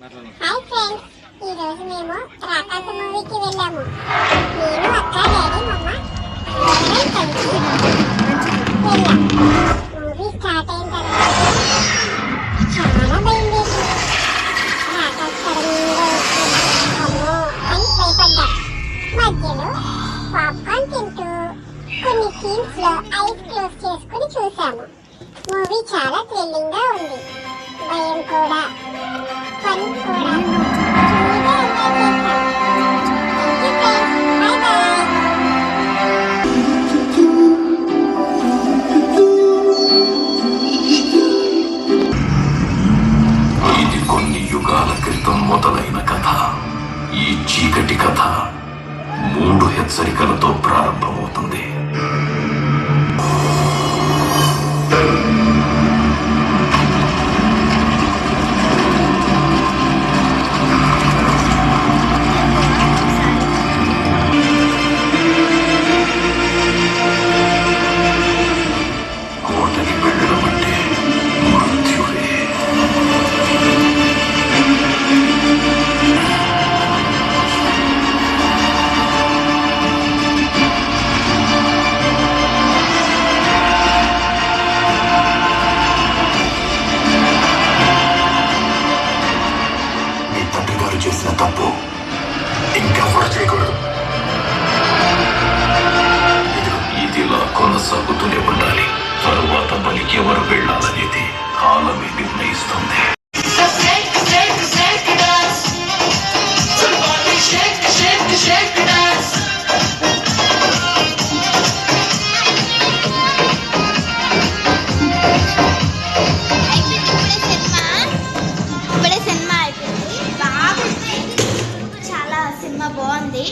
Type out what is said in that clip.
Hi friends, ఈ రోజు మేము రాకాస మూవీకి వెళ్ళాము. నేను అక్క, డాడీ, మమ్మ అందరం కలిసి వెళ్ళాం. మూవీ స్టార్ట్ అయిన తర్వాత చాలా భయం వేసింది. రాకాస సడన్గా అమ్మో అని భయపడ్డాం. మధ్యలో పాప్కార్న్ తింటూ కొన్ని సీన్స్ లో ఐస్ క్లోజ్ చేసుకుని చూసాము. మూవీ చాలా థ్రిల్లింగ్ గా ఉంది. భయం కూడా, ఫన్ కూడా ఫుల్గా ఎంజాయ్ చేశాం. Thank you friends, by by. ఇది కొన్ని యుగాల క్రితం మొదలైన కథ. ఈ చీకటి కథ 3 హెచ్చరికలతో ప్రారంభమవుతుంది. కోటకి వెళ్ళడం అంటే మృత్యువే. మీ తండ్రి గారు చేసిన తప్పు ఇంకెవరు చేయకూడదు. ఇదిలా కొనసాగుతూనే ఉండాలి. తరువాత బలికి ఎవరు వెళ్ళాలనేది కాలమే నిర్ణయిస్తుంది. ఇప్పుడే సినిమా అయిపోయింది. బాగుంది, చాలా సినిమా బాగుంది.